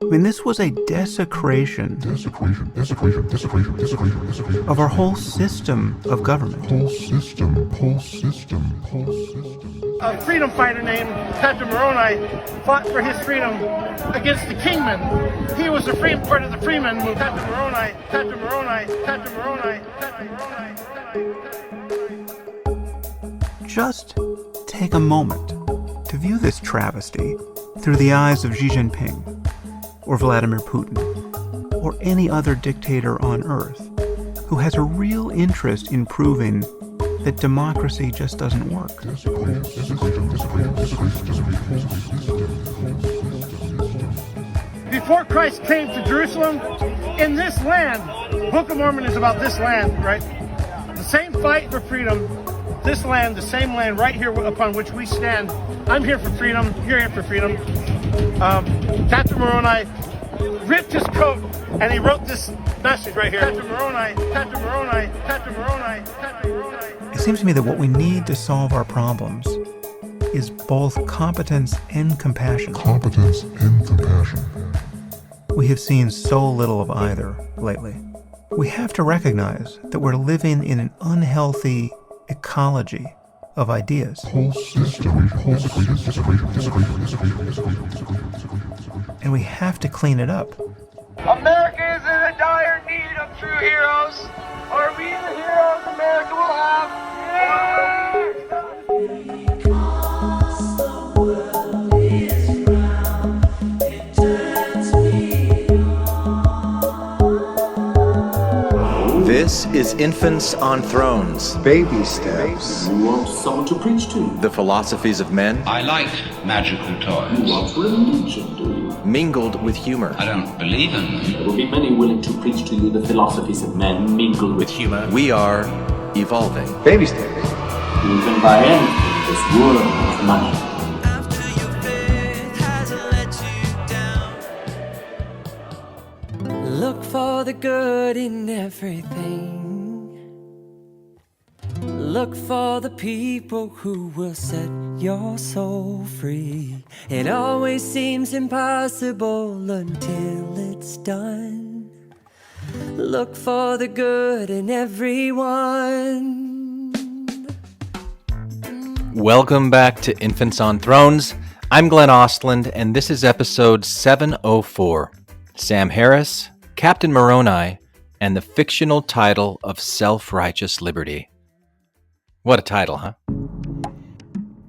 mean, this was a desecration of our whole system of government. A freedom fighter named Patrick Moroni fought for his freedom against the kingmen. He was the part of the freeman movement. Patrick Moroni. Just take a moment to view this travesty through the eyes of Xi Jinping, or Vladimir Putin, or any other dictator on earth who has a real interest in proving that democracy just doesn't work. Before Christ came to Jerusalem, in this land, the Book of Mormon is about this land, right? The same fight for freedom, this land, the same land right here upon which we stand. I'm here for freedom, you're here for freedom. Patrick Moroni ripped his coat and he wrote this message right here. Patrick Moroni. It seems to me that what we need to solve our problems is both competence and compassion. We have seen so little of either lately. We have to recognize that we're living in an unhealthy ecology of ideas. And we have to clean it up. America is in a dire need of true heroes. Are we the heroes America will have? Because the world is round, it turns me on. This is Infants on Thrones. Baby steps. You want someone to preach to? The philosophies of men. I like magical toys. You want religion, do you? Mingled with humor. I don't believe in them. There will be many willing to preach to you the philosophies of men mingled with humor. We are evolving. Baby steps. You can buy anything in this world of money. After your faith has let you down. Look for the good in everything. Look for the people who will set your soul free. It always seems impossible until it's done. Look for the good in everyone. Welcome back to Infants on Thrones. I'm Glenn Ostland, and this is episode 704. Sam Harris, Captain Moroni, and the fictional title of Self-Righteous Liberty. What a title, huh?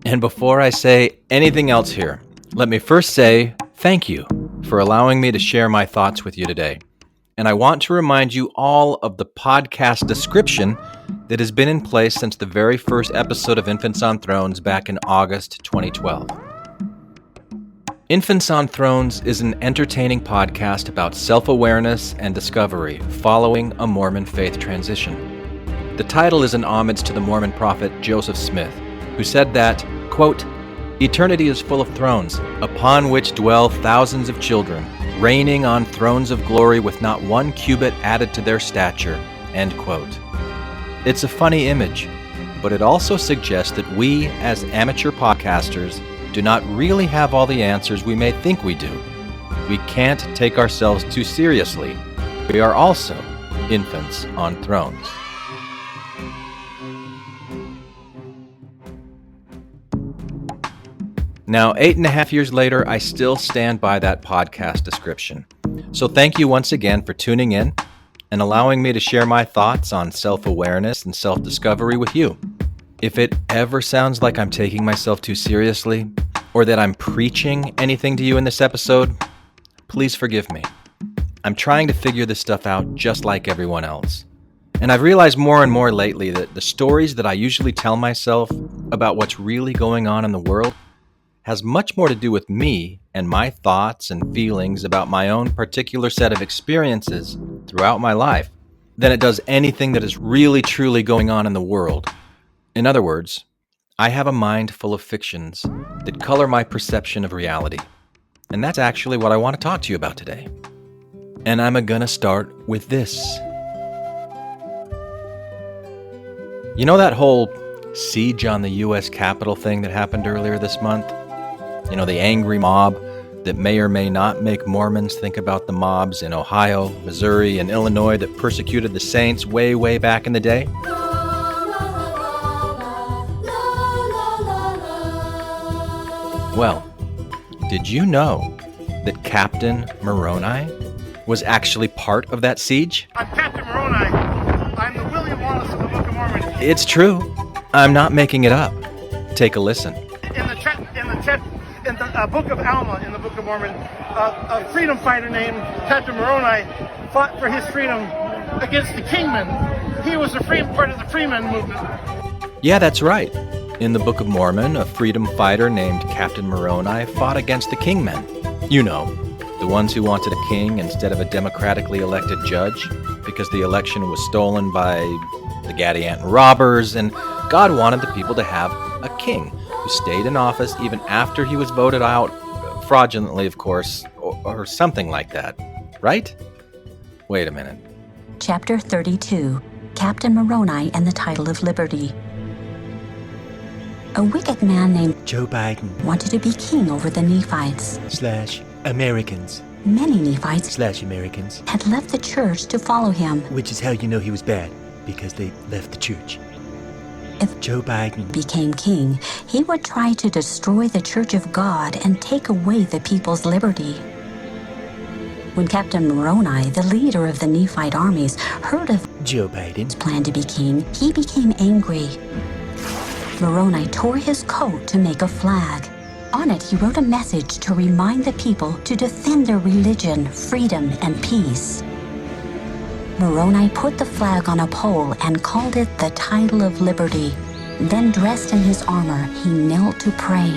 And before I say anything else here, let me first say thank you for allowing me to share my thoughts with you today. And I want to remind you all of the podcast description that has been in place since the very first episode of Infants on Thrones back in August 2012. Infants on Thrones is an entertaining podcast about self-awareness and discovery following a Mormon faith transition. The title is an homage to the Mormon prophet Joseph Smith, who said that, quote, "Eternity is full of thrones, upon which dwell thousands of children, reigning on thrones of glory with not one cubit added to their stature," end quote. It's a funny image, but it also suggests that we, as amateur podcasters, do not really have all the answers we may think we do. We can't take ourselves too seriously. We are also infants on thrones. Now, 8.5 years later, I still stand by that podcast description. So thank you once again for tuning in and allowing me to share my thoughts on self-awareness and self-discovery with you. If it ever sounds like I'm taking myself too seriously, or that I'm preaching anything to you in this episode, please forgive me. I'm trying to figure this stuff out just like everyone else. And I've realized more and more lately that the stories that I usually tell myself about what's really going on in the world has much more to do with me and my thoughts and feelings about my own particular set of experiences throughout my life than it does anything that is really truly going on in the world. In other words, I have a mind full of fictions that color my perception of reality. And that's actually what I want to talk to you about today. And I'm gonna start with this. You know that whole siege on the U.S. Capitol thing that happened earlier this month? You know, the angry mob that may or may not make Mormons think about the mobs in Ohio, Missouri, and Illinois that persecuted the saints way, way back in the day? Well, did you know that Captain Moroni was actually part of that siege? I'm Captain Moroni. I'm the William Wallace of the Book of Mormon. It's true. I'm not making it up. Take a listen. In the Book of Alma, in the Book of Mormon, a freedom fighter named Captain Moroni fought for his freedom against the Kingmen. He was part of the Freeman movement. Yeah, that's right. In the Book of Mormon, a freedom fighter named Captain Moroni fought against the Kingmen. You know, the ones who wanted a king instead of a democratically elected judge because the election was stolen by the Gadianton robbers, and God wanted the people to have a king who stayed in office even after he was voted out, fraudulently, of course, or something like that, right? Wait a minute. Chapter 32, Captain Moroni and the Title of Liberty. A wicked man named Joe Biden wanted to be king over the Nephites. / Americans Many Nephites / Americans, had left the church to follow him. which is how you know he was bad, because they left the church. If Joe Biden became king, he would try to destroy the Church of God and take away the people's liberty. When Captain Moroni, the leader of the Nephite armies, heard of Joe Biden his plan to be king, he became angry. Moroni tore his coat to make a flag. On it, he wrote a message to remind the people to defend their religion, freedom, and peace. Moroni put the flag on a pole and called it the Title of Liberty. Then, dressed in his armor, he knelt to pray.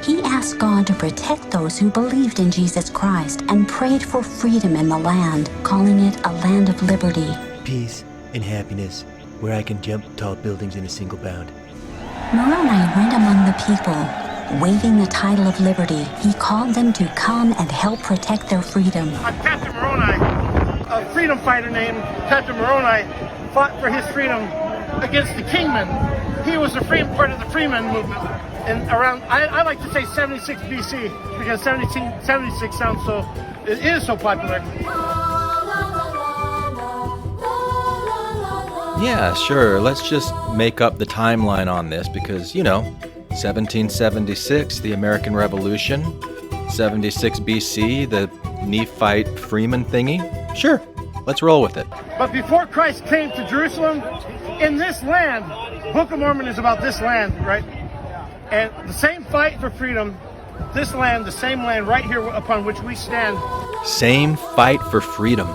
He asked God to protect those who believed in Jesus Christ and prayed for freedom in the land, calling it a land of liberty. peace and happiness, where I can jump tall buildings in a single bound. Moroni went among the people. Waving the Title of Liberty, he called them to come and help protect their freedom. I'm Captain Moroni. A freedom fighter named Captain Moroni fought for his freedom against the Kingmen. He was part of the Freeman movement. And around, I like to say 76 BC, because 76 sounds it is so popular. Yeah, sure. Let's just make up the timeline on this because, 1776, the American Revolution, 76 BC, the Nephite Freeman thingy. Sure, let's roll with it. But before Christ came to Jerusalem, in this land, Book of Mormon is about this land, right? And the same fight for freedom, this land, the same land right here upon which we stand. Same fight for freedom.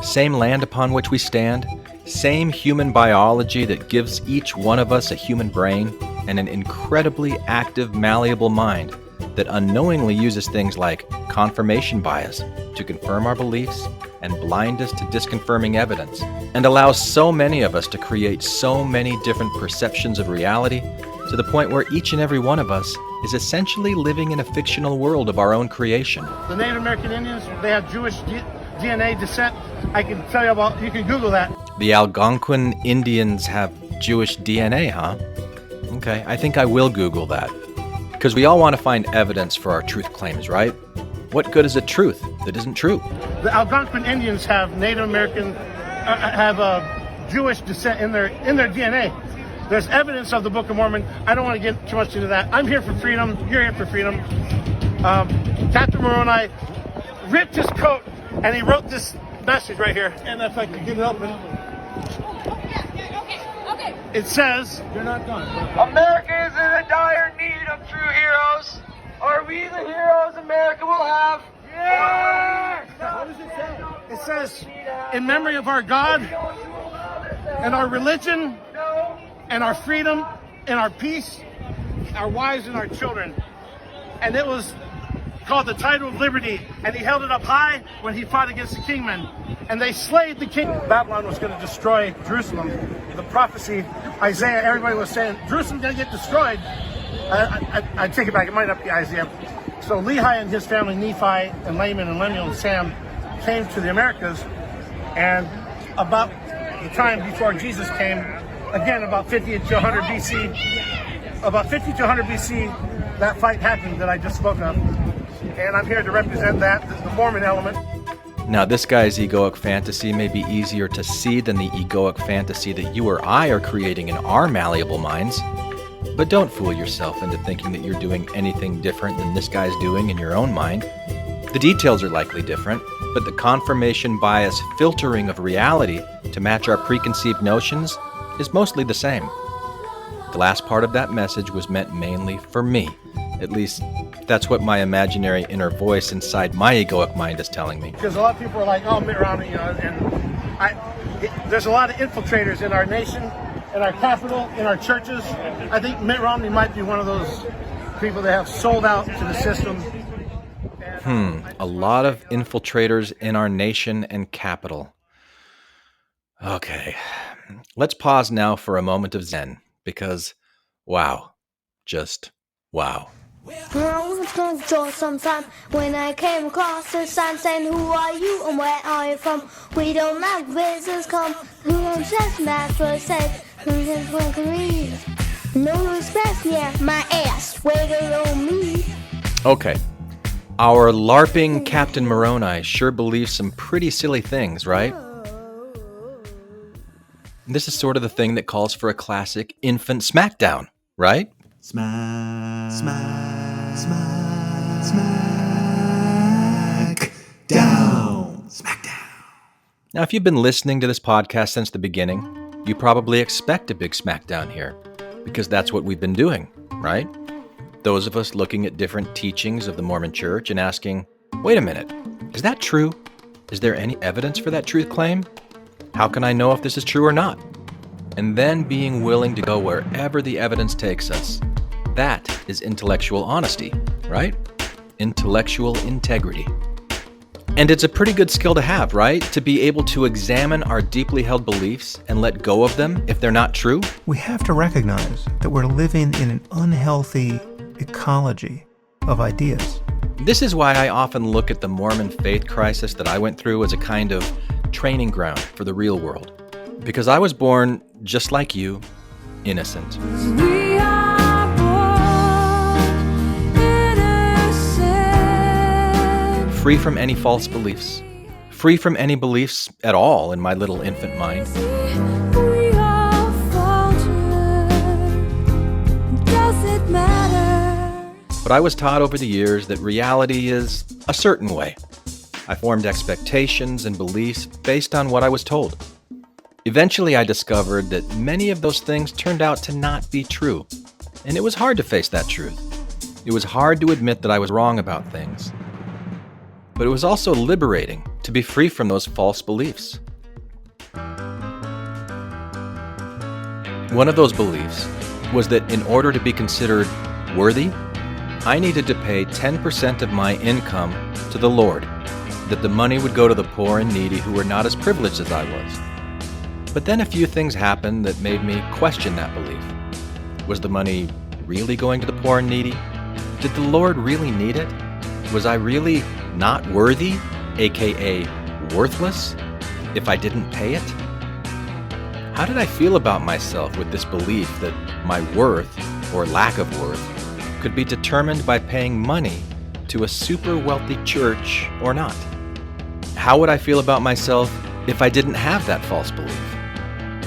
Same land upon which we stand. Same human biology that gives each one of us a human brain and an incredibly active, malleable mind that unknowingly uses things like confirmation bias to confirm our beliefs and blind us to disconfirming evidence, and allows so many of us to create so many different perceptions of reality to the point where each and every one of us is essentially living in a fictional world of our own creation. The Native American Indians, they have Jewish DNA descent. I can tell you about, you can Google that. The Algonquin Indians have Jewish DNA, huh? Okay, I think I will Google that. Because we all want to find evidence for our truth claims, right? What good is a truth that isn't true? The Algonquin Indians have Native American, Jewish descent in their DNA. There's evidence of the Book of Mormon. I don't want to get too much into that. I'm here for freedom. You're here for freedom. Captain Moroni ripped his coat and he wrote this message right here. And if I could get it open. Okay. It says, "You're not done." America is in a dire need of true heroes. Are we the heroes America will have? Yeah! What does it say? It says, "In memory of our God and our religion and our freedom and our peace, our wives and our children." And it was called the Title of Liberty, and he held it up high when he fought against the Kingmen. And they slayed the king. Babylon was going to destroy Jerusalem. The prophecy, Isaiah, everybody was saying, Jerusalem's going to get destroyed. I take it back, it might not be Isaiah. So Lehi and his family, Nephi and Laman and Lemuel and Sam, came to the Americas, and about the time before Jesus came, again about 50 to 100 BC, that fight happened that I just spoke of. and I'm here to represent that, the Mormon element. Now, this guy's egoic fantasy may be easier to see than the egoic fantasy that you or I are creating in our malleable minds. But don't fool yourself into thinking that you're doing anything different than this guy's doing in your own mind. The details are likely different, but the confirmation bias filtering of reality to match our preconceived notions is mostly the same. The last part of that message was meant mainly for me. At least, that's what my imaginary inner voice inside my egoic mind is telling me. Because a lot of people are like, oh, Mitt Romney, and there's a lot of infiltrators in our nation, in our capital, in our churches. I think Mitt Romney might be one of those people that have sold out to the system. A lot of infiltrators in our nation and capital. Okay, let's pause now for a moment of zen, because wow, just wow. I was going to draw sometime when I came across the sign saying, who are you and where are you from? We don't like visitors come. Who says master said, who says one can read? No respect, yeah, my ass, wiggle on me. Okay, our LARPing Captain Moroni sure believes some pretty silly things, right? This is sort of the thing that calls for a classic infant smackdown, right? Smack, smack, smack, smack down. Smack down. Now, if you've been listening to this podcast since the beginning, you probably expect a big smackdown here, because that's what we've been doing, right? Those of us looking at different teachings of the Mormon Church and asking, wait a minute, is that true? Is there any evidence for that truth claim? How can I know if this is true or not? And then being willing to go wherever the evidence takes us. That is intellectual honesty, right? Intellectual integrity. And it's a pretty good skill to have, right? To be able to examine our deeply held beliefs and let go of them if they're not true. We have to recognize that we're living in an unhealthy ecology of ideas. This is why I often look at the Mormon faith crisis that I went through as a kind of training ground for the real world. Because I was born, just like you, innocent. We are born innocent. Free from any false beliefs. Free from any beliefs at all in my little infant mind. We are faltered. Does it matter? But I was taught over the years that reality is a certain way. I formed expectations and beliefs based on what I was told. Eventually, I discovered that many of those things turned out to not be true, and it was hard to face that truth. It was hard to admit that I was wrong about things. But it was also liberating to be free from those false beliefs. One of those beliefs was that in order to be considered worthy, I needed to pay 10% of my income to the Lord, that the money would go to the poor and needy who were not as privileged as I was. But then a few things happened that made me question that belief. Was the money really going to the poor and needy? Did the Lord really need it? Was I really not worthy, aka worthless, if I didn't pay it? How did I feel about myself with this belief that my worth, or lack of worth, could be determined by paying money to a super wealthy church or not? How would I feel about myself if I didn't have that false belief?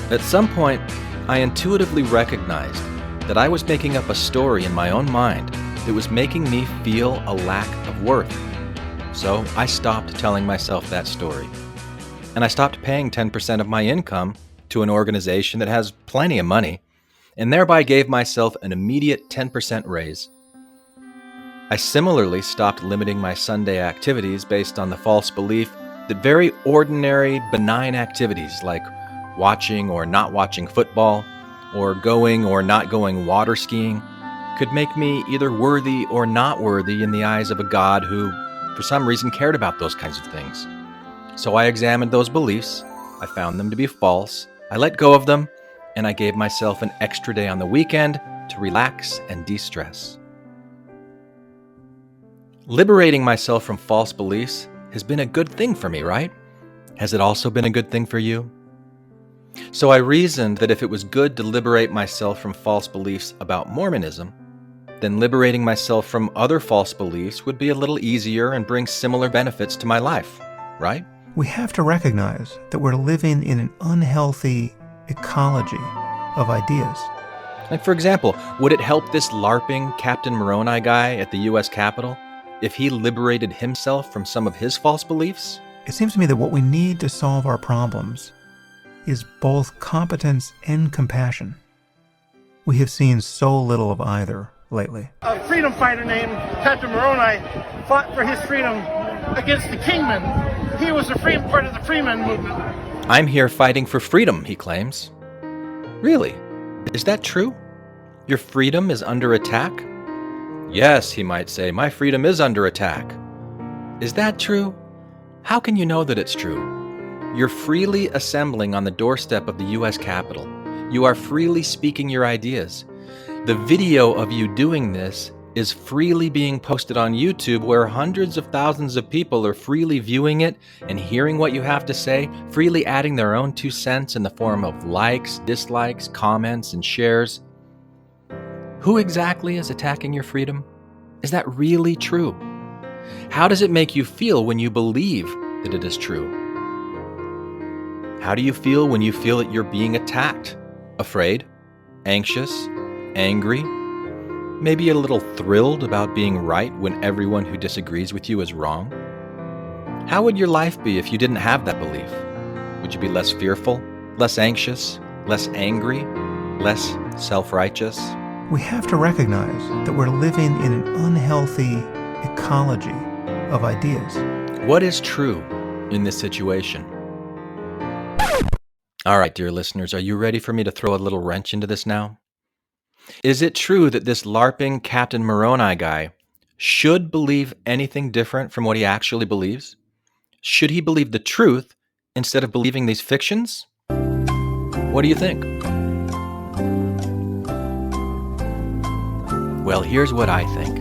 At some point, I intuitively recognized that I was making up a story in my own mind that was making me feel a lack of worth. So I stopped telling myself that story. And I stopped paying 10% of my income to an organization that has plenty of money, and thereby gave myself an immediate 10% raise. I similarly stopped limiting my Sunday activities based on the false belief that very ordinary, benign activities like watching or not watching football, or going or not going water skiing, could make me either worthy or not worthy in the eyes of a God who, for some reason, cared about those kinds of things. So I examined those beliefs, I found them to be false, I let go of them, and I gave myself an extra day on the weekend to relax and de-stress. Liberating myself from false beliefs has been a good thing for me, right? Has it also been a good thing for you? So I reasoned that if it was good to liberate myself from false beliefs about Mormonism, then liberating myself from other false beliefs would be a little easier and bring similar benefits to my life, right? We have to recognize that we're living in an unhealthy ecology of ideas. Like, for example, would it help this LARPing Captain Moroni guy at the U.S. Capitol if he liberated himself from some of his false beliefs? It seems to me that what we need to solve our problems is both competence and compassion. We have seen so little of either lately. A freedom fighter named Captain Moroni fought for his freedom against the Kingmen. He was part of the Freeman movement. I'm here fighting for freedom, he claims. Really? Is that true? Your freedom is under attack? Yes, he might say, my freedom is under attack. Is that true? How can you know that it's true? You're freely assembling on the doorstep of the U.S. Capitol. You are freely speaking your ideas. The video of you doing this is freely being posted on YouTube, where hundreds of thousands of people are freely viewing it and hearing what you have to say, freely adding their own 2 cents in the form of likes, dislikes, comments, and shares. Who exactly is attacking your freedom? Is that really true? How does it make you feel when you believe that it is true? How do you feel when you feel that you're being attacked? Afraid? Anxious? Angry? Maybe a little thrilled about being right when everyone who disagrees with you is wrong? How would your life be if you didn't have that belief? Would you be less fearful, less anxious, less angry, less self-righteous? We have to recognize that we're living in an unhealthy ecology of ideas. What is true in this situation? All right, dear listeners, are you ready for me to throw a little wrench into this now? Is it true that this LARPing Captain Moroni guy should believe anything different from what he actually believes? Should he believe the truth instead of believing these fictions? What do you think? Well, here's what I think.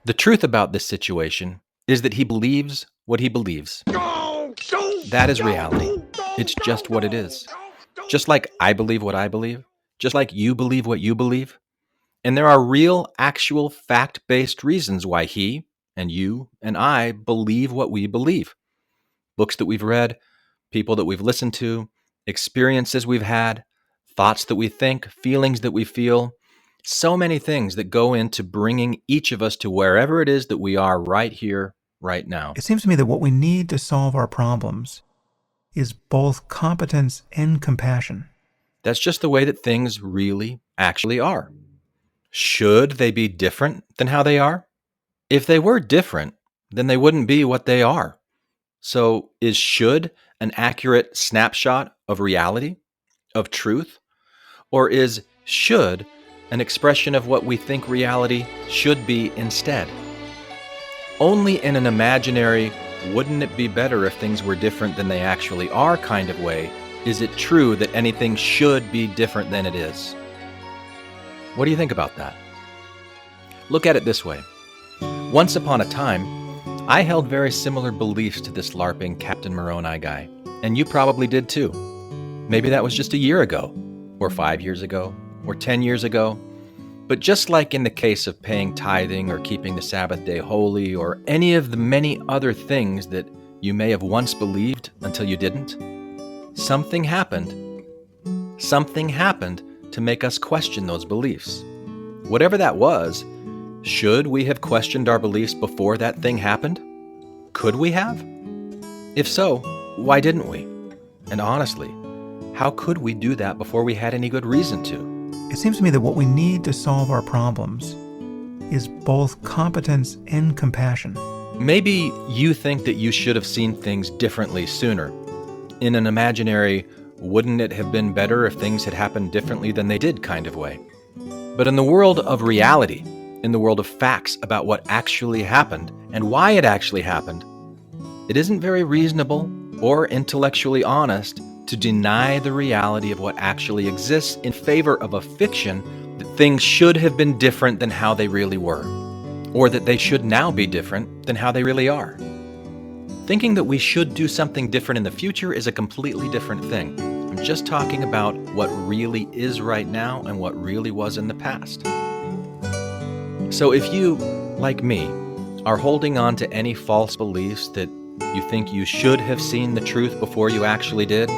The truth about this situation is that he believes what he believes. That is reality. It's just what it is. Just like I believe what I believe. Just like you believe what you believe. And there are real, actual, fact-based reasons why he and you and I believe what we believe. Books that we've read, people that we've listened to, experiences we've had, thoughts that we think, feelings that we feel. So many things that go into bringing each of us to wherever it is that we are right here, right now. It seems to me that what we need to solve our problems is both competence and compassion. That's just the way that things really, actually are. Should they be different than how they are? If they were different, then they wouldn't be what they are. So is should an accurate snapshot of reality, of truth? Or is should an expression of what we think reality should be instead? Only in an imaginary, wouldn't it be better if things were different than they actually are kind of way is it true that anything should be different than it is. What do you think about that? Look at it this way. Once upon a time, I held very similar beliefs to this LARPing Captain Moroni guy, and you probably did too. Maybe that was just a year ago, or 5 years ago, or 10 years ago. But just like in the case of paying tithing or keeping the Sabbath day holy or any of the many other things that you may have once believed until you didn't, something happened. Something happened to make us question those beliefs. Whatever that was, should we have questioned our beliefs before that thing happened? Could we have? If so, why didn't we? And honestly, how could we do that before we had any good reason to? It seems to me that what we need to solve our problems is both competence and compassion. Maybe you think that you should have seen things differently sooner. In an imaginary, wouldn't it have been better if things had happened differently than they did kind of way. But in the world of reality, in the world of facts about what actually happened and why it actually happened, it isn't very reasonable or intellectually honest to deny the reality of what actually exists in favor of a fiction that things should have been different than how they really were, or that they should now be different than how they really are. Thinking that we should do something different in the future is a completely different thing. I'm just talking about what really is right now and what really was in the past. So if you, like me, are holding on to any false beliefs that you think you should have seen the truth before you actually did,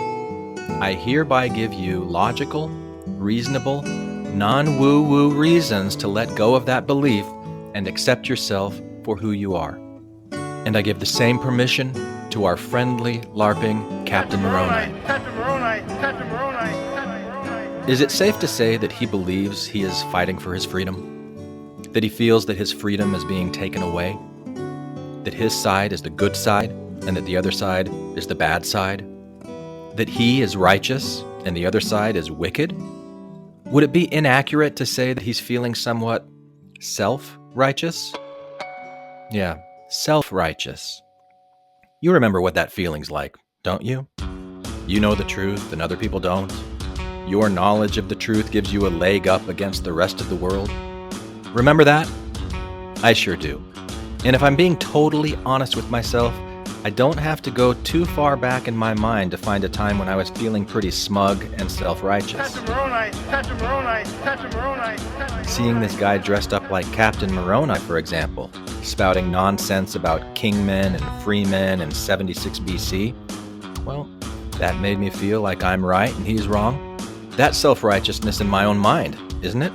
I hereby give you logical, reasonable, non-woo-woo reasons to let go of that belief and accept yourself for who you are. And I give the same permission to our friendly, LARPing Captain Moroni. Captain Moroni, Captain Moroni, Captain Moroni. Is it safe to say that he believes he is fighting for his freedom? That he feels that his freedom is being taken away? That his side is the good side and that the other side is the bad side? That he is righteous and the other side is wicked? Would it be inaccurate to say that he's feeling somewhat self-righteous? Yeah, self-righteous. You remember what that feeling's like, don't you? You know the truth and other people don't. Your knowledge of the truth gives you a leg up against the rest of the world. Remember that? I sure do. And if I'm being totally honest with myself, I don't have to go too far back in my mind to find a time when I was feeling pretty smug and self-righteous. Captain Moroni, Captain Moroni, Captain Moroni, Captain Moroni. Seeing this guy dressed up like Captain Moroni, for example, spouting nonsense about kingmen and freemen in 76 BC, well, that made me feel like I'm right and he's wrong. That's self-righteousness in my own mind, isn't it?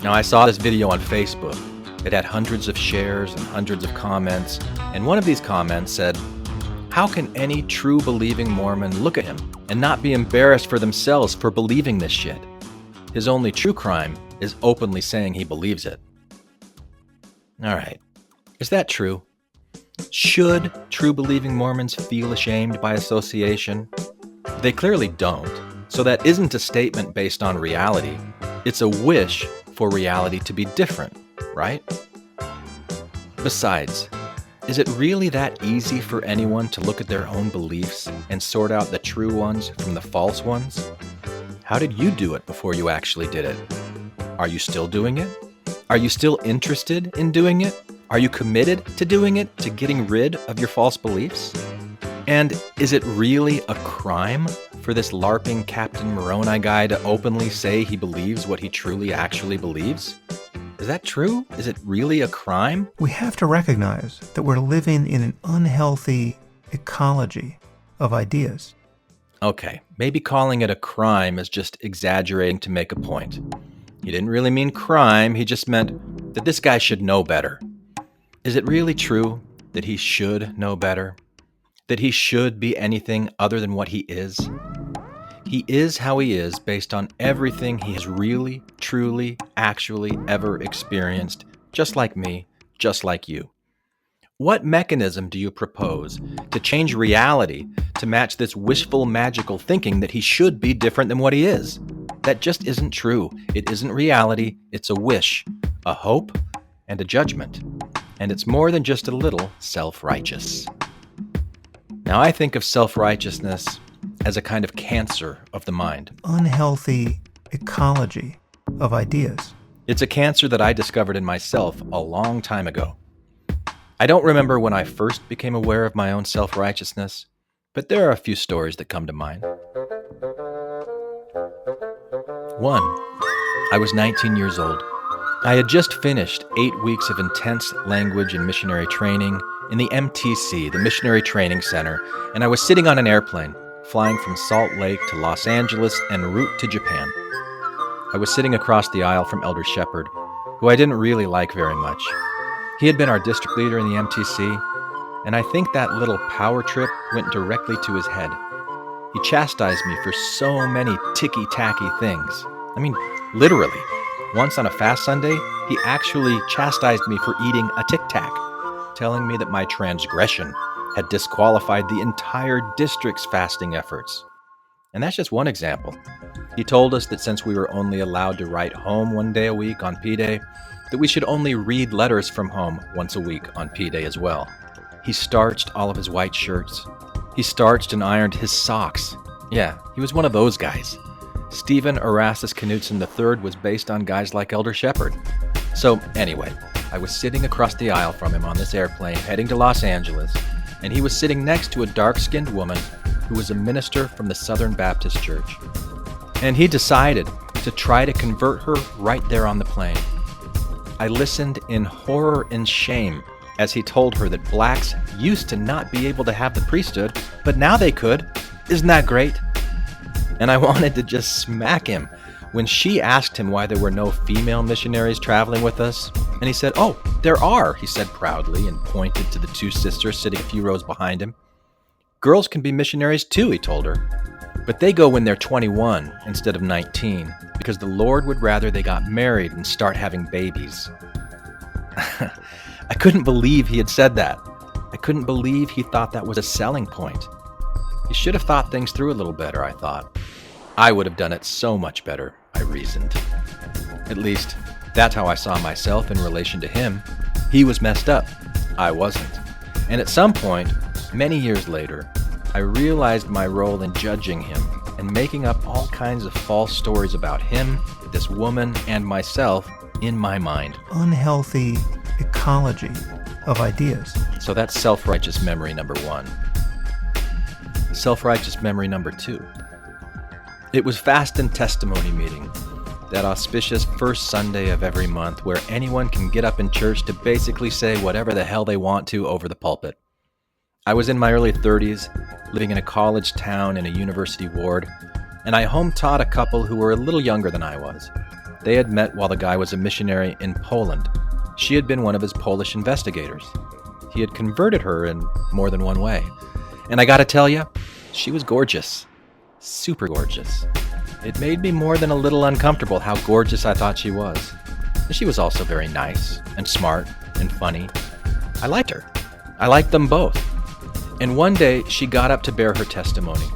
Now, I saw this video on Facebook. It had hundreds of shares and hundreds of comments, and one of these comments said, "How can any true believing Mormon look at him and not be embarrassed for themselves for believing this shit? His only true crime is openly saying he believes it." All right, is that true? Should true believing Mormons feel ashamed by association? They clearly don't, so that isn't a statement based on reality. It's a wish for reality to be different, right? Besides, is it really that easy for anyone to look at their own beliefs and sort out the true ones from the false ones? How did you do it before you actually did it? Are you still doing it? Are you still interested in doing it? Are you committed to doing it, to getting rid of your false beliefs? And is it really a crime for this LARPing Captain Moroni guy to openly say he believes what he truly actually believes? Is that true? Is it really a crime? We have to recognize that we're living in an unhealthy ecology of ideas. Okay, maybe calling it a crime is just exaggerating to make a point. He didn't really mean crime, he just meant that this guy should know better. Is it really true that he should know better? That he should be anything other than what he is? He is how he is based on everything he has really, truly, actually ever experienced, just like me, just like you. What mechanism do you propose to change reality to match this wishful, magical thinking that he should be different than what he is? That just isn't true. It isn't reality. It's a wish, a hope, and a judgment. And it's more than just a little self-righteous. Now, I think of self-righteousness as a kind of cancer of the mind. Unhealthy ecology of ideas. It's a cancer that I discovered in myself a long time ago. I don't remember when I first became aware of my own self-righteousness, but there are a few stories that come to mind. One, I was 19 years old. I had just finished 8 weeks of intense language and missionary training in the MTC, the Missionary Training Center, and I was sitting on an airplane, flying from Salt Lake to Los Angeles en route to Japan. I was sitting across the aisle from Elder Shepherd, who I didn't really like very much. He had been our district leader in the MTC, and I think that little power trip went directly to his head. He chastised me for so many ticky-tacky things. I mean, literally. Once on a fast Sunday, he actually chastised me for eating a Tic Tac, telling me that my transgression had disqualified the entire district's fasting efforts. And that's just one example. He told us that since we were only allowed to write home one day a week on P-Day, that we should only read letters from home once a week on P-Day as well. He starched all of his white shirts. He starched and ironed his socks. Yeah, he was one of those guys. Stephen Erastus Knudsen III was based on guys like Elder Shepherd. So anyway, I was sitting across the aisle from him on this airplane heading to Los Angeles, and he was sitting next to a dark-skinned woman who was a minister from the Southern Baptist Church. And he decided to try to convert her right there on the plane. I listened in horror and shame as he told her that blacks used to not be able to have the priesthood, but now they could. Isn't that great? And I wanted to just smack him when she asked him why there were no female missionaries traveling with us. And he said, "Oh, there are," he said proudly, and pointed to the two sisters sitting a few rows behind him. "Girls can be missionaries too," he told her, "but they go when they're 21 instead of 19, because the Lord would rather they got married and start having babies." I couldn't believe he had said that. I couldn't believe he thought that was a selling point. He should have thought things through a little better, I thought. I would have done it so much better, I reasoned. At least, that's how I saw myself in relation to him. He was messed up. I wasn't. And at some point, many years later, I realized my role in judging him and making up all kinds of false stories about him, this woman, and myself in my mind. Unhealthy ecology of ideas. So that's self-righteous memory number 1. Self-righteous memory number 2. It was fast and testimony meeting, that auspicious first Sunday of every month where anyone can get up in church to basically say whatever the hell they want to over the pulpit. I was in my early 30s, living in a college town in a university ward, and I home-taught a couple who were a little younger than I was. They had met while the guy was a missionary in Poland. She had been one of his Polish investigators. He had converted her in more than one way. And I gotta tell you, she was gorgeous. Super gorgeous. It made me more than a little uncomfortable how gorgeous I thought she was. She was also very nice and smart and funny. I liked her. I liked them both. And one day, she got up to bear her testimony.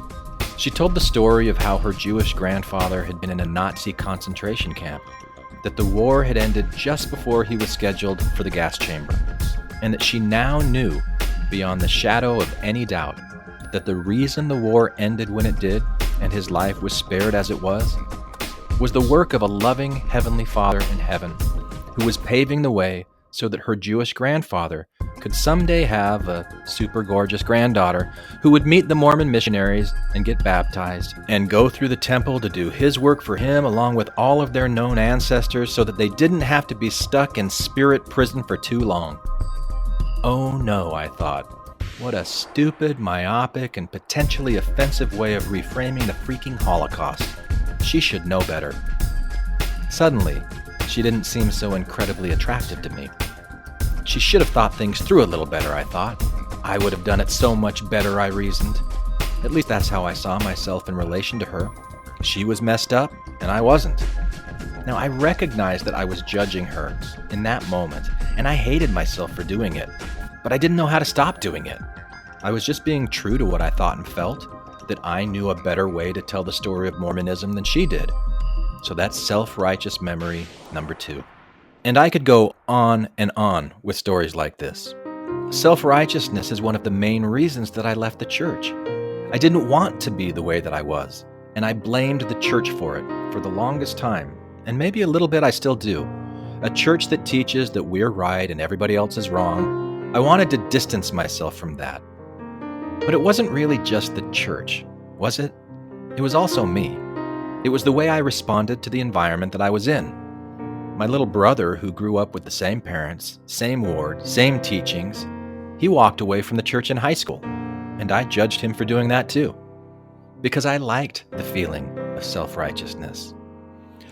She told the story of how her Jewish grandfather had been in a Nazi concentration camp, that the war had ended just before he was scheduled for the gas chamber, and that she now knew, beyond the shadow of any doubt, that the reason the war ended when it did, and his life was spared as it was the work of a loving Heavenly Father in heaven, who was paving the way so that her Jewish grandfather could someday have a super gorgeous granddaughter who would meet the Mormon missionaries and get baptized and go through the temple to do his work for him along with all of their known ancestors so that they didn't have to be stuck in spirit prison for too long. Oh no, I thought. What a stupid, myopic, and potentially offensive way of reframing the freaking Holocaust. She should know better. Suddenly, she didn't seem so incredibly attractive to me. She should have thought things through a little better, I thought. I would have done it so much better, I reasoned. At least that's how I saw myself in relation to her. She was messed up, and I wasn't. Now, I recognized that I was judging her in that moment, and I hated myself for doing it. But I didn't know how to stop doing it. I was just being true to what I thought and felt, that I knew a better way to tell the story of Mormonism than she did. So that's self-righteous memory number 2. And I could go on and on with stories like this. Self-righteousness is one of the main reasons that I left the church. I didn't want to be the way that I was, and I blamed the church for it for the longest time, and maybe a little bit I still do. A church that teaches that we're right and everybody else is wrong. I wanted to distance myself from that. But it wasn't really just the church, was it? It was also me. It was the way I responded to the environment that I was in. My little brother, who grew up with the same parents, same ward, same teachings, he walked away from the church in high school, and I judged him for doing that too. Because I liked the feeling of self-righteousness.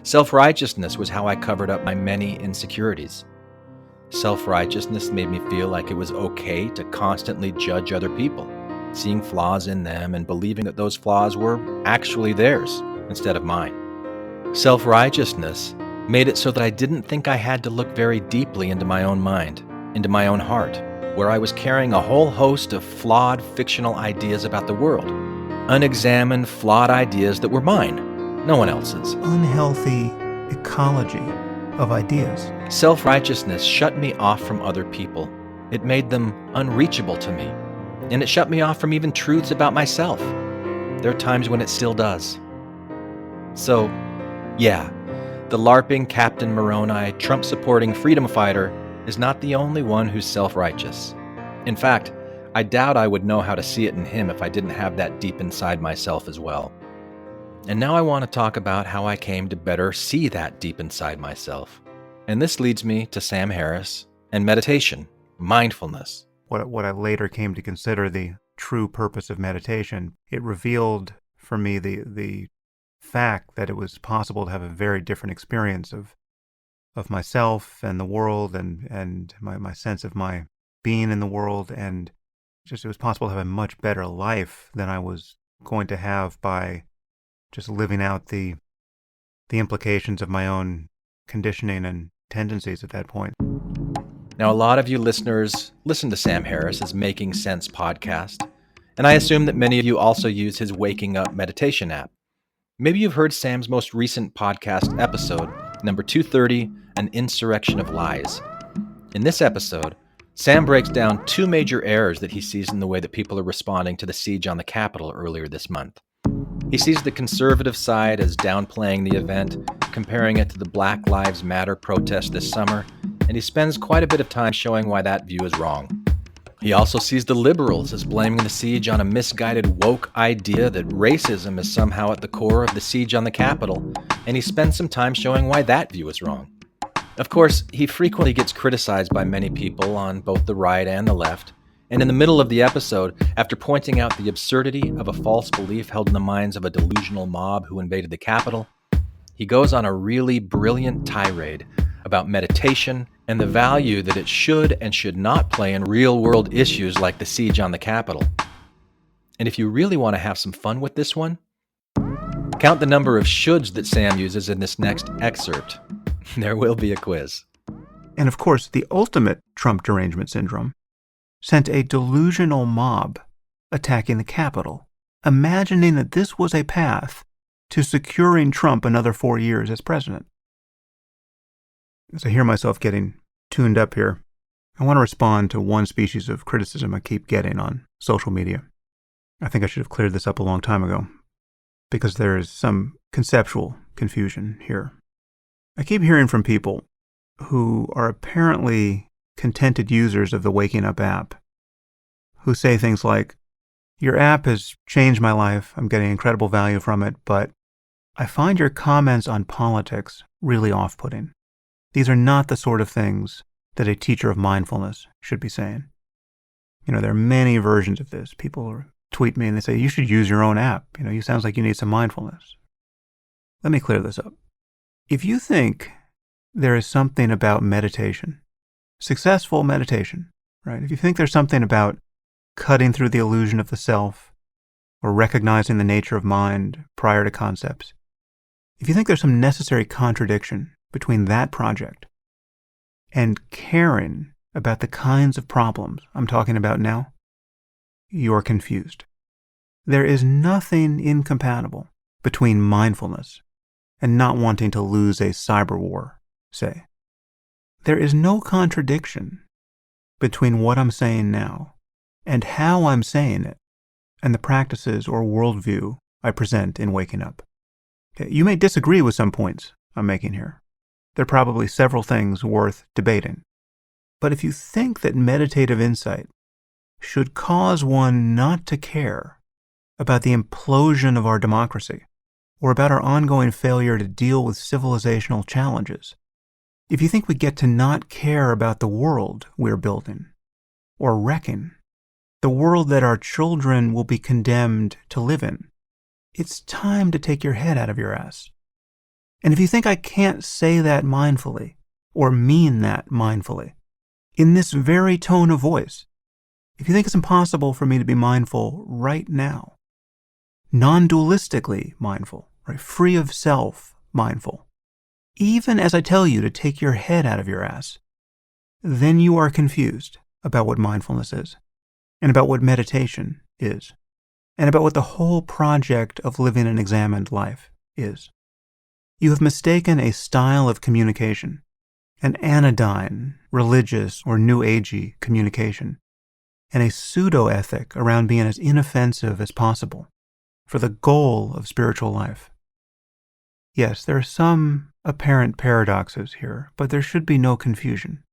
Self-righteousness was how I covered up my many insecurities. Self-righteousness made me feel like it was okay to constantly judge other people, seeing flaws in them and believing that those flaws were actually theirs instead of mine. Self-righteousness made it so that I didn't think I had to look very deeply into my own mind, into my own heart, where I was carrying a whole host of flawed fictional ideas about the world. Unexamined, flawed ideas that were mine, no one else's. Unhealthy ecology of ideas. Self-righteousness shut me off from other people. It made them unreachable to me. And it shut me off from even truths about myself. There are times when it still does. So, yeah, the LARPing Captain Moroni, Trump-supporting freedom fighter is not the only one who's self-righteous. In fact, I doubt I would know how to see it in him if I didn't have that deep inside myself as well. And now I want to talk about how I came to better see that deep inside myself, And this leads me to Sam Harris and meditation, mindfulness. What I later came to consider the true purpose of meditation, it revealed for me the fact that it was possible to have a very different experience of myself and the world and my sense of my being in the world, and just it was possible to have a much better life than I was going to have by just living out the implications of my own conditioning and tendencies at that point. Now, a lot of you listeners listen to Sam Harris's Making Sense podcast, and I assume that many of you also use his Waking Up meditation app. Maybe you've heard Sam's most recent podcast episode, number 230, An Insurrection of Lies. In this episode, Sam breaks down two major errors that he sees in the way that people are responding to the siege on the Capitol earlier this month. He sees the conservative side as downplaying the event, comparing it to the Black Lives Matter protest this summer, and he spends quite a bit of time showing why that view is wrong. He also sees the liberals as blaming the siege on a misguided woke idea that racism is somehow at the core of the siege on the Capitol, and he spends some time showing why that view is wrong. Of course, he frequently gets criticized by many people on both the right and the left, and in the middle of the episode, after pointing out the absurdity of a false belief held in the minds of a delusional mob who invaded the Capitol, he goes on a really brilliant tirade about meditation and the value that it should and should not play in real-world issues like the siege on the Capitol. And if you really want to have some fun with this one, count the number of shoulds that Sam uses in this next excerpt. There will be a quiz. And of course, the ultimate Trump derangement syndrome sent a delusional mob attacking the Capitol, imagining that this was a path to securing Trump another 4 years as president. As I hear myself getting tuned up here, I want to respond to one species of criticism I keep getting on social media. I think I should have cleared this up a long time ago, because there is some conceptual confusion here. I keep hearing from people who are apparently contented users of the Waking Up app, who say things like, "Your app has changed my life, I'm getting incredible value from it, but I find your comments on politics really off-putting. These are not the sort of things that a teacher of mindfulness should be saying." You know, there are many versions of this. People tweet me and they say, "You should use your own app. You sounds like you need some mindfulness." Let me clear this up. If you think there is something about meditation, successful meditation, right? If you think there's something about cutting through the illusion of the self or recognizing the nature of mind prior to concepts, if you think there's some necessary contradiction between that project and caring about the kinds of problems I'm talking about now, you're confused. There is nothing incompatible between mindfulness and not wanting to lose a cyber war, say. There is no contradiction between what I'm saying now and how I'm saying it and the practices or worldview I present in Waking Up. Okay, you may disagree with some points I'm making here. There are probably several things worth debating. But if you think that meditative insight should cause one not to care about the implosion of our democracy or about our ongoing failure to deal with civilizational challenges, if you think we get to not care about the world we're building or wrecking, the world that our children will be condemned to live in, it's time to take your head out of your ass. And if you think I can't say that mindfully or mean that mindfully, in this very tone of voice, if you think it's impossible for me to be mindful right now, non-dualistically mindful, right, free of self mindful, even as I tell you to take your head out of your ass, then you are confused about what mindfulness is, and about what meditation is, and about what the whole project of living an examined life is. You have mistaken a style of communication, an anodyne, religious, or New Agey communication, and a pseudo-ethic around being as inoffensive as possible for the goal of spiritual life. Yes, there are some apparent paradoxes here, but there should be no confusion.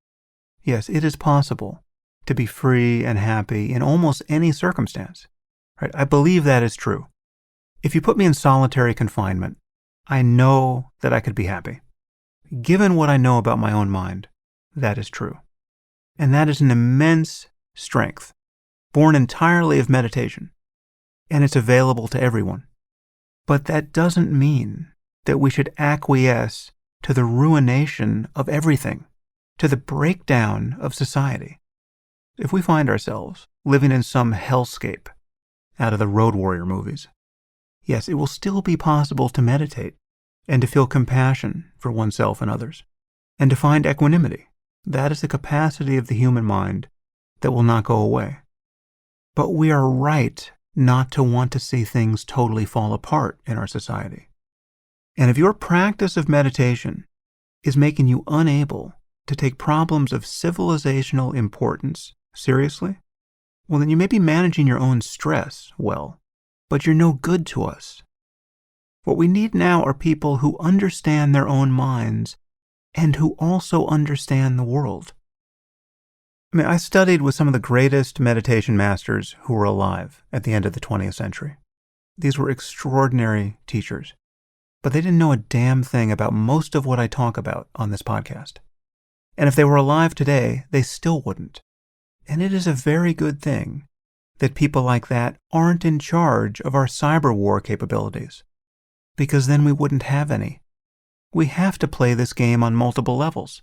Yes, it is possible to be free and happy in almost any circumstance. Right? I believe that is true. If you put me in solitary confinement, I know that I could be happy. Given what I know about my own mind, that is true. And that is an immense strength, born entirely of meditation, and it's available to everyone. But that doesn't mean that we should acquiesce to the ruination of everything, to the breakdown of society. If we find ourselves living in some hellscape out of the Road Warrior movies, yes, it will still be possible to meditate and to feel compassion for oneself and others, and to find equanimity. That is the capacity of the human mind that will not go away. But we are right not to want to see things totally fall apart in our society. And if your practice of meditation is making you unable to take problems of civilizational importance seriously, well, then you may be managing your own stress well, but you're no good to us. What we need now are people who understand their own minds and who also understand the world. I studied with some of the greatest meditation masters who were alive at the end of the 20th century. These were extraordinary teachers, but they didn't know a damn thing about most of what I talk about on this podcast. And if they were alive today, they still wouldn't. And it is a very good thing that people like that aren't in charge of our cyber war capabilities, because then we wouldn't have any. We have to play this game on multiple levels.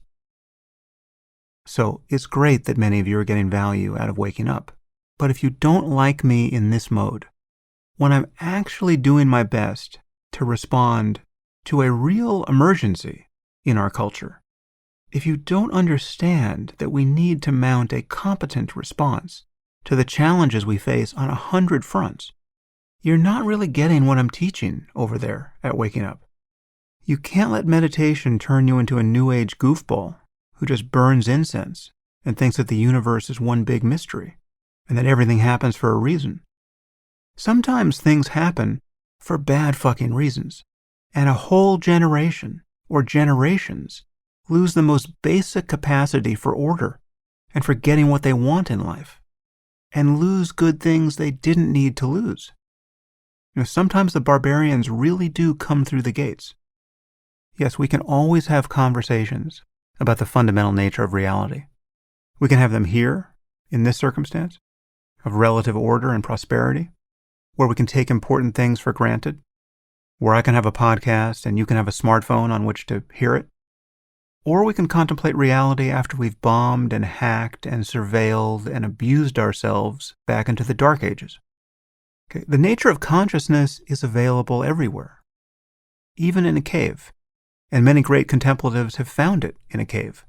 So it's great that many of you are getting value out of waking up. But if you don't like me in this mode, when I'm actually doing my best to respond to a real emergency in our culture, if you don't understand that we need to mount a competent response to the challenges we face on 100 fronts, you're not really getting what I'm teaching over there at Waking Up. You can't let meditation turn you into a New Age goofball who just burns incense and thinks that the universe is one big mystery and that everything happens for a reason. Sometimes things happen for bad fucking reasons, and a whole generation or generations lose the most basic capacity for order and for getting what they want in life, and lose good things they didn't need to lose. Sometimes the barbarians really do come through the gates. Yes, we can always have conversations about the fundamental nature of reality. We can have them here, in this circumstance, of relative order and prosperity, where we can take important things for granted, where I can have a podcast and you can have a smartphone on which to hear it. Or we can contemplate reality after we've bombed and hacked and surveilled and abused ourselves back into the dark ages. Okay. The nature of consciousness is available everywhere, even in a cave. And many great contemplatives have found it in a cave.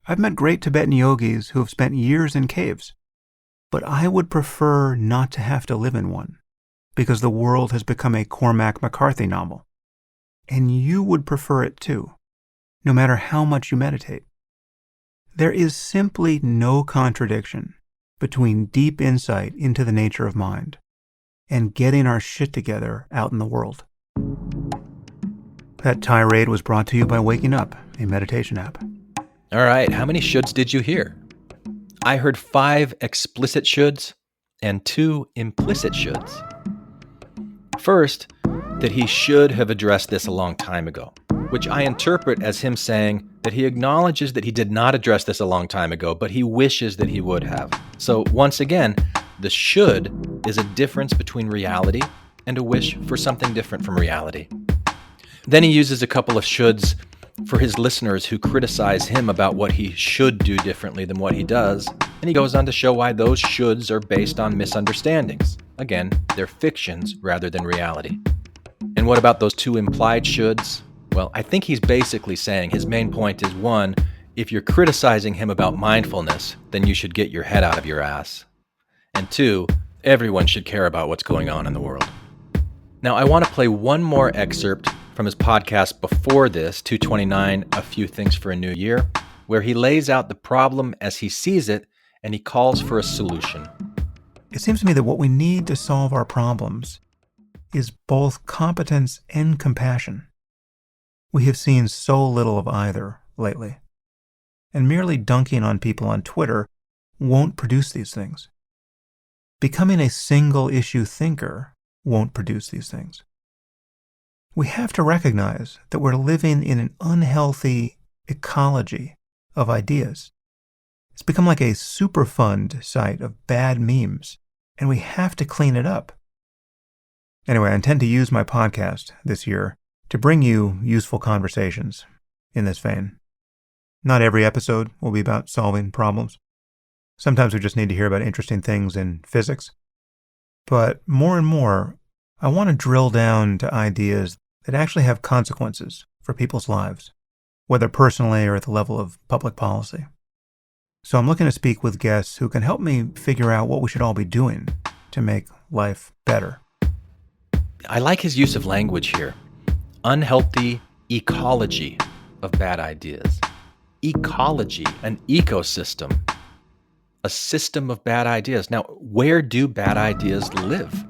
I've met great Tibetan yogis who have spent years in caves, but I would prefer not to have to live in one, because the world has become a Cormac McCarthy novel. And you would prefer it too, no matter how much you meditate. There is simply no contradiction between deep insight into the nature of mind and getting our shit together out in the world. That tirade was brought to you by Waking Up, a meditation app. All right, how many shoulds did you hear? I heard 5 explicit shoulds and 2 implicit shoulds. First, that he should have addressed this a long time ago, which I interpret as him saying that he acknowledges that he did not address this a long time ago, but he wishes that he would have. So once again, the should is a difference between reality and a wish for something different from reality. Then he uses a couple of shoulds for his listeners who criticize him about what he should do differently than what he does, and he goes on to show why those shoulds are based on misunderstandings. Again, they're fictions rather than reality. And what about those 2 implied shoulds? Well, I think he's basically saying his main point is 1, if you're criticizing him about mindfulness, then you should get your head out of your ass. And 2, everyone should care about what's going on in the world. Now, I want to play one more excerpt from his podcast before this, 229, A Few Things for a New Year, where he lays out the problem as he sees it and he calls for a solution. It seems to me that what we need to solve our problems is both competence and compassion. We have seen so little of either lately, and merely dunking on people on Twitter won't produce these things. Becoming a single-issue thinker won't produce these things. we have to recognize that we're living in an unhealthy ecology of ideas. It's become like a Superfund site of bad memes, and we have to clean it up. Anyway, I intend to use my podcast this year to bring you useful conversations in this vein. Not every episode will be about solving problems. Sometimes we just need to hear about interesting things in physics. But more and more, I want to drill down to ideas that actually have consequences for people's lives, whether personally or at the level of public policy. So I'm looking to speak with guests who can help me figure out what we should all be doing to make life better. I like his use of language here. Unhealthy ecology of bad ideas. Ecology, an ecosystem, a system of bad ideas. Now, where do bad ideas live?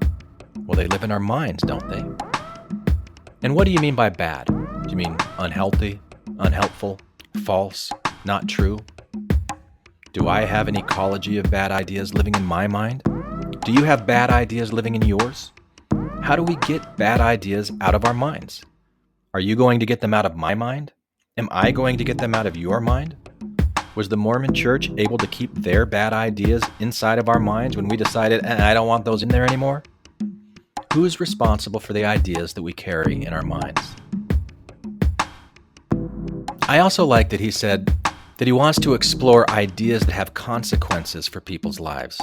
Well, they live in our minds, don't they? And what do you mean by bad? Do you mean unhealthy, unhelpful, false, not true? Do I have an ecology of bad ideas living in my mind? Do you have bad ideas living in yours? How do we get bad ideas out of our minds? Are you going to get them out of my mind? Am I going to get them out of your mind? Was the Mormon Church able to keep their bad ideas inside of our minds when we decided, I don't want those in there anymore? Who is responsible for the ideas that we carry in our minds? I also like that he said that he wants to explore ideas that have consequences for people's lives.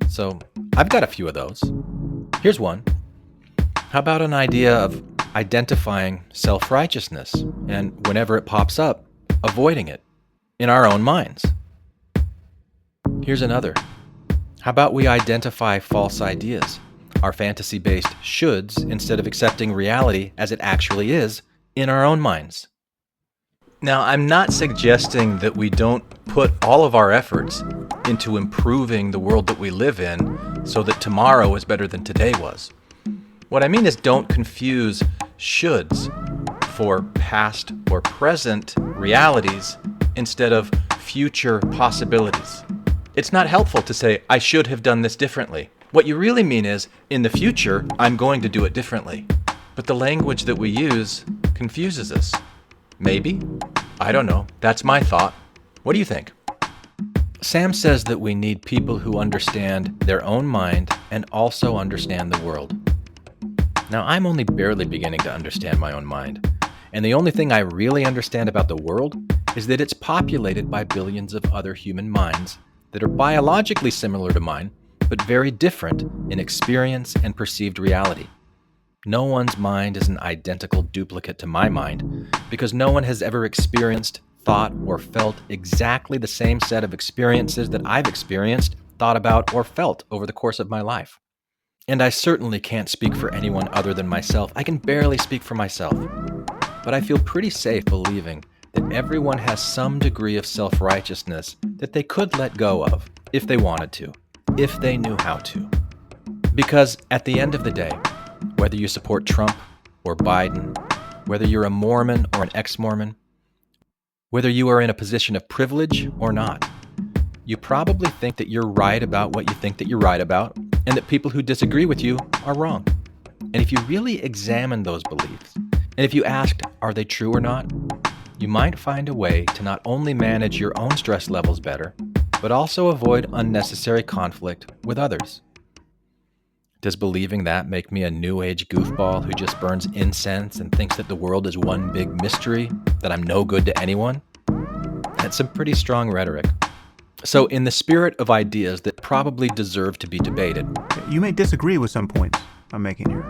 So I've got a few of those. Here's one. How about an idea of identifying self-righteousness and, whenever it pops up, avoiding it in our own minds? Here's another. How about we identify false ideas, our fantasy-based shoulds, instead of accepting reality as it actually is in our own minds? Now, I'm not suggesting that we don't put all of our efforts into improving the world that we live in so that tomorrow is better than today was. What I mean is, don't confuse shoulds for past or present realities instead of future possibilities. It's not helpful to say, I should have done this differently. What you really mean is, in the future, I'm going to do it differently. But the language that we use confuses us. Maybe? I don't know. That's my thought. What do you think? Sam says that we need people who understand their own mind and also understand the world. Now, I'm only barely beginning to understand my own mind, and the only thing I really understand about the world is that it's populated by billions of other human minds that are biologically similar to mine, but very different in experience and perceived reality. No one's mind is an identical duplicate to my mind, because no one has ever experienced, thought, or felt exactly the same set of experiences that I've experienced, thought about, or felt over the course of my life. And I certainly can't speak for anyone other than myself. I can barely speak for myself. But I feel pretty safe believing that everyone has some degree of self-righteousness that they could let go of if they wanted to, if they knew how to. Because at the end of the day, whether you support Trump or Biden, whether you're a Mormon or an ex-Mormon, whether you are in a position of privilege or not, you probably think that you're right about what you think that you're right about, and that people who disagree with you are wrong. And if you really examine those beliefs, and if you asked, are they true or not, you might find a way to not only manage your own stress levels better, but also avoid unnecessary conflict with others. Does believing that make me a New Age goofball who just burns incense and thinks that the world is one big mystery, that I'm no good to anyone? That's some pretty strong rhetoric. So in the spirit of ideas that probably deserve to be debated. You may disagree with some points I'm making here.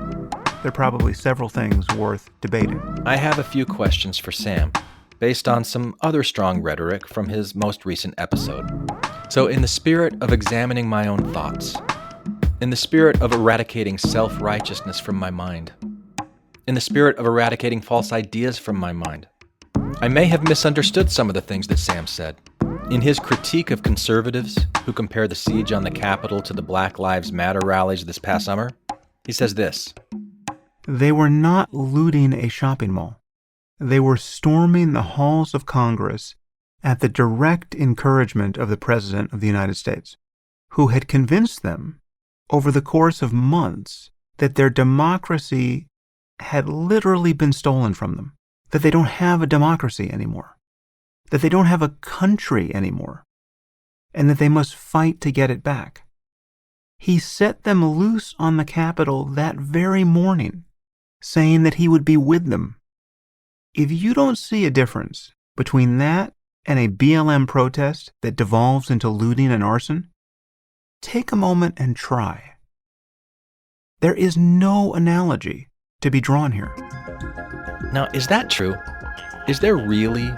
There are probably several things worth debating. I have a few questions for Sam, based on some other strong rhetoric from his most recent episode. So in the spirit of examining my own thoughts, in the spirit of eradicating self-righteousness from my mind, in the spirit of eradicating false ideas from my mind, I may have misunderstood some of the things that Sam said. In his critique of conservatives who compare the siege on the Capitol to the Black Lives Matter rallies this past summer, he says this: They were not looting a shopping mall. They were storming the halls of Congress at the direct encouragement of the President of the United States, who had convinced them over the course of months that their democracy had literally been stolen from them, that they don't have a democracy anymore, that they don't have a country anymore, and that they must fight to get it back. He set them loose on the Capitol that very morning, saying that he would be with them. If you don't see a difference between that and a BLM protest that devolves into looting and arson, take a moment and try. There is no analogy to be drawn here. Now, is that true? Is there really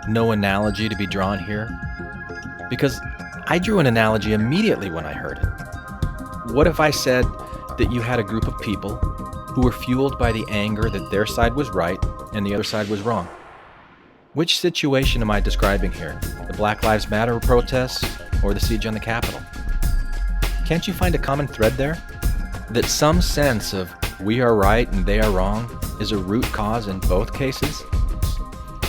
no analogy to be drawn here? Because I drew an analogy immediately when I heard it. What if I said that you had a group of people who were fueled by the anger that their side was right and the other side was wrong? Which situation am I describing here? The Black Lives Matter protests or the siege on the Capitol? Can't you find a common thread there? That some sense of we are right and they are wrong is a root cause in both cases?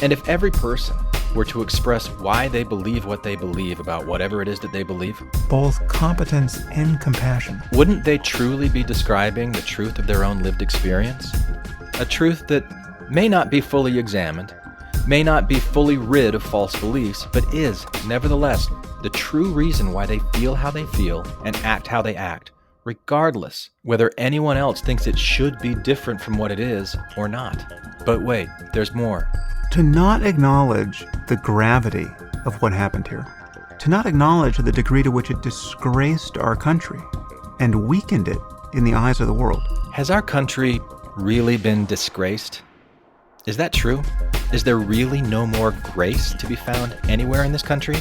And if every person were to express why they believe what they believe about whatever it is that they believe, both competence and compassion, wouldn't they truly be describing the truth of their own lived experience? A truth that may not be fully examined, may not be fully rid of false beliefs, but is, nevertheless, the true reason why they feel how they feel and act how they act, regardless whether anyone else thinks it should be different from what it is or not. But wait, there's more. To not acknowledge the gravity of what happened here, to not acknowledge the degree to which it disgraced our country and weakened it in the eyes of the world. Has our country really been disgraced? Is that true? Is there really no more grace to be found anywhere in this country?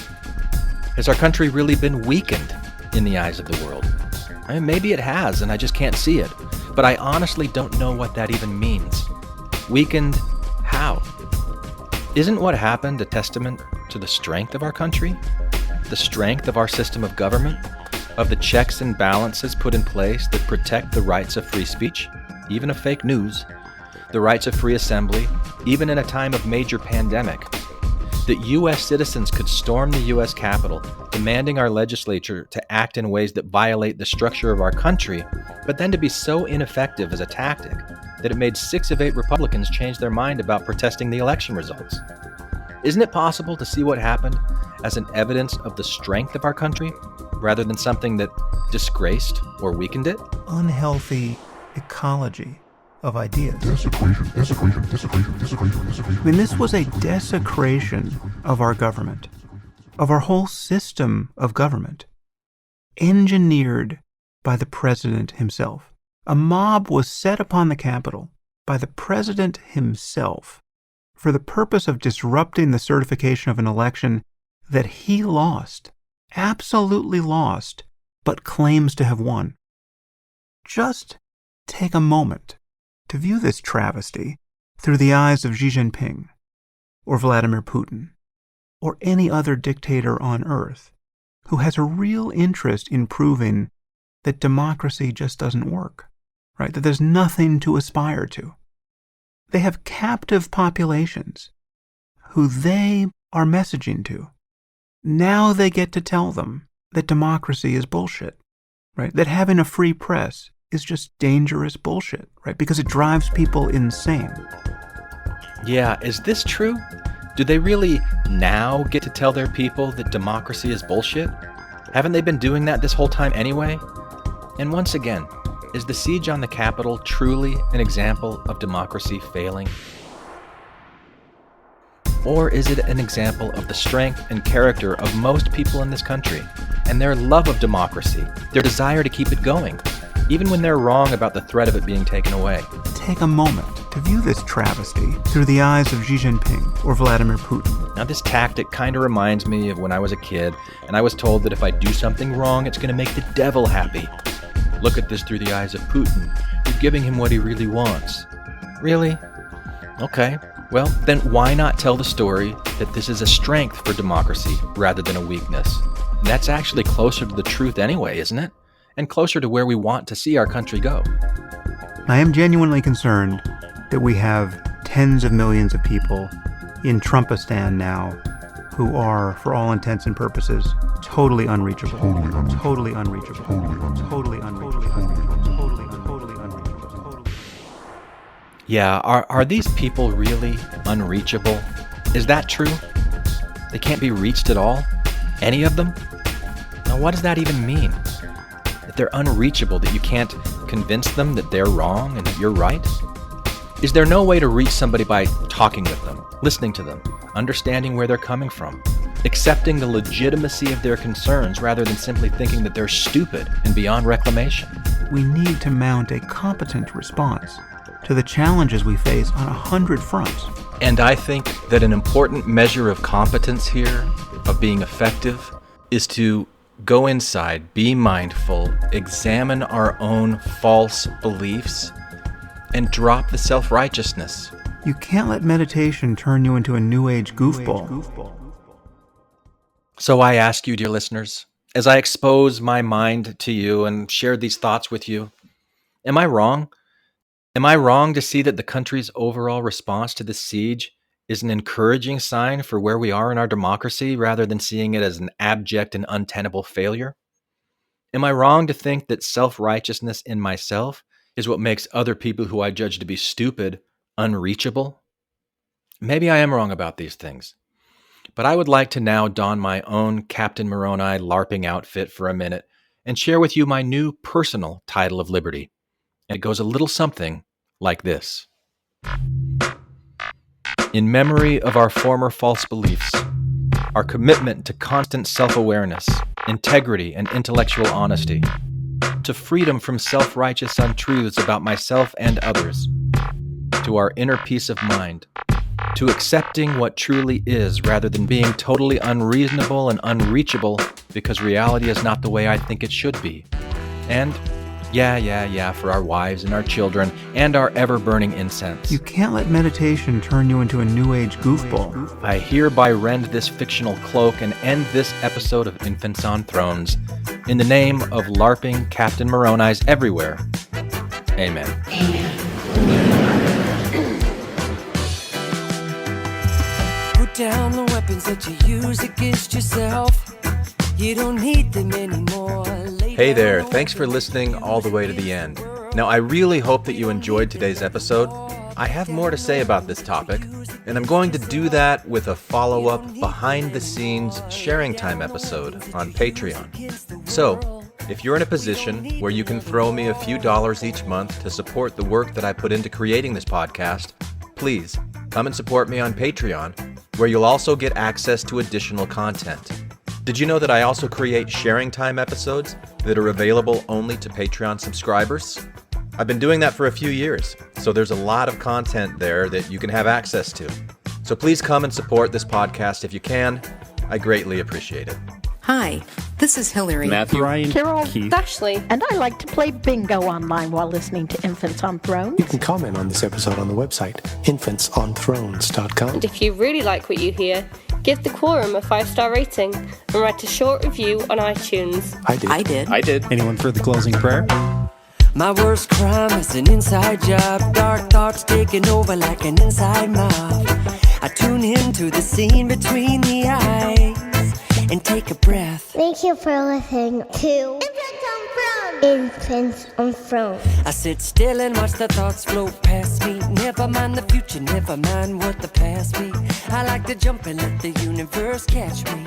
Has our country really been weakened in the eyes of the world? I mean, maybe it has, and I just can't see it. But I honestly don't know what that even means. Weakened how? Isn't what happened a testament to the strength of our country? The strength of our system of government? Of the checks and balances put in place that protect the rights of free speech, even of fake news, the rights of free assembly, even in a time of major pandemic? That U.S. citizens could storm the U.S. Capitol, demanding our legislature to act in ways that violate the structure of our country, but then to be so ineffective as a tactic that it made 6 of 8 Republicans change their mind about protesting the election results. Isn't it possible to see what happened as an evidence of the strength of our country, rather than something that disgraced or weakened it? Unhealthy ecology of ideas. Desecration. I mean, this was a desecration of our government, of our whole system of government, engineered by the president himself. A mob was set upon the Capitol by the president himself for the purpose of disrupting the certification of an election that he lost, absolutely lost, but claims to have won. Just take a moment to view this travesty through the eyes of Xi Jinping, or Vladimir Putin, or any other dictator on earth who has a real interest in proving that democracy just doesn't work, right? That there's nothing to aspire to. They have captive populations who they are messaging to. Now they get to tell them that democracy is bullshit, right? That having a free press is just dangerous bullshit, right? Because it drives people insane. Yeah, is this true? Do they really now get to tell their people that democracy is bullshit? Haven't they been doing that this whole time anyway? And once again, is the siege on the Capitol truly an example of democracy failing? Or is it an example of the strength and character of most people in this country and their love of democracy, their desire to keep it going, even when they're wrong about the threat of it being taken away? Take a moment to view this travesty through the eyes of Xi Jinping or Vladimir Putin. Now, this tactic kind of reminds me of when I was a kid and I was told that if I do something wrong, it's going to make the devil happy. Look at this through the eyes of Putin. You're giving him what he really wants. Really? Okay. Well, then why not tell the story that this is a strength for democracy rather than a weakness? And that's actually closer to the truth anyway, isn't it? And closer to where we want to see our country go. I am genuinely concerned that we have tens of millions of people in Trumpistan now who are, for all intents and purposes, totally unreachable. Totally unreachable. Yeah, are these people really unreachable? Is that true? They can't be reached at all? Any of them? Now, what does that even mean? That they're unreachable, that you can't convince them that they're wrong and that you're right? Is there no way to reach somebody by talking with them, listening to them, understanding where they're coming from, accepting the legitimacy of their concerns rather than simply thinking that they're stupid and beyond reclamation? We need to mount a competent response to the challenges we face on 100 fronts. And I think that an important measure of competence here, of being effective, is to go inside, be mindful, examine our own false beliefs, and drop the self-righteousness. You can't let meditation turn you into a New Age goofball. So I ask you, dear listeners, as I expose my mind to you and share these thoughts with you, am I wrong? Am I wrong to see that the country's overall response to the siege is an encouraging sign for where we are in our democracy rather than seeing it as an abject and untenable failure? Am I wrong to think that self-righteousness in myself is what makes other people who I judge to be stupid unreachable? Maybe I am wrong about these things, but I would like to now don my own Captain Moroni LARPing outfit for a minute and share with you my new personal title of liberty. And it goes a little something like this. In memory of our former false beliefs, our commitment to constant self-awareness, integrity, and intellectual honesty, to freedom from self-righteous untruths about myself and others, to our inner peace of mind, to accepting what truly is rather than being totally unreasonable and unreachable because reality is not the way I think it should be, and for our wives and our children and our ever-burning incense. You can't let meditation turn you into a New Age goofball. I hereby rend this fictional cloak and end this episode of Infants on Thrones in the name of LARPing Captain Moroni's everywhere. Amen. Put down the weapons that you use against yourself. You don't need them anymore. Hey there, thanks for listening all the way to the end. Now, I really hope that you enjoyed today's episode. I have more to say about this topic, and I'm going to do that with a follow-up behind-the-scenes sharing time episode on Patreon. So, if you're in a position where you can throw me a few dollars each month to support the work that I put into creating this podcast, please come and support me on Patreon, where you'll also get access to additional content. Did you know that I also create sharing time episodes that are available only to Patreon subscribers? I've been doing that for a few years, so there's a lot of content there that you can have access to. So please come and support this podcast if you can. I greatly appreciate it. Hi, this is Hillary. Matthew. Ryan. Carol. Keith. Ashley. And I like to play bingo online while listening to Infants on Thrones. You can comment on this episode on the website, infantsonthrones.com. And if you really like what you hear, give the Quorum a 5-star rating and write a short review on iTunes. I did. Anyone for the closing prayer? My worst crime is an inside job. Dark thoughts taking over like an inside mob. I tune into the scene between the eyes and take a breath. Thank you for listening to Infants on Thrones. I sit still and watch the thoughts float past me. Never mind the future, never mind what the past be. I like to jump and let the universe catch me.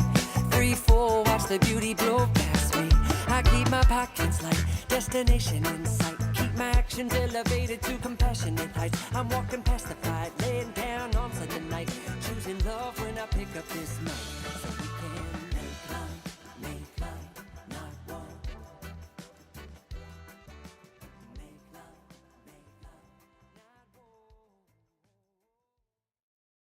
3, 4, watch the beauty blow past me. I keep my pockets light, destination in sight. Keep my actions elevated to compassionate heights. I'm walking past the fight, laying down on Sunday night. Choosing love when I pick up this mic.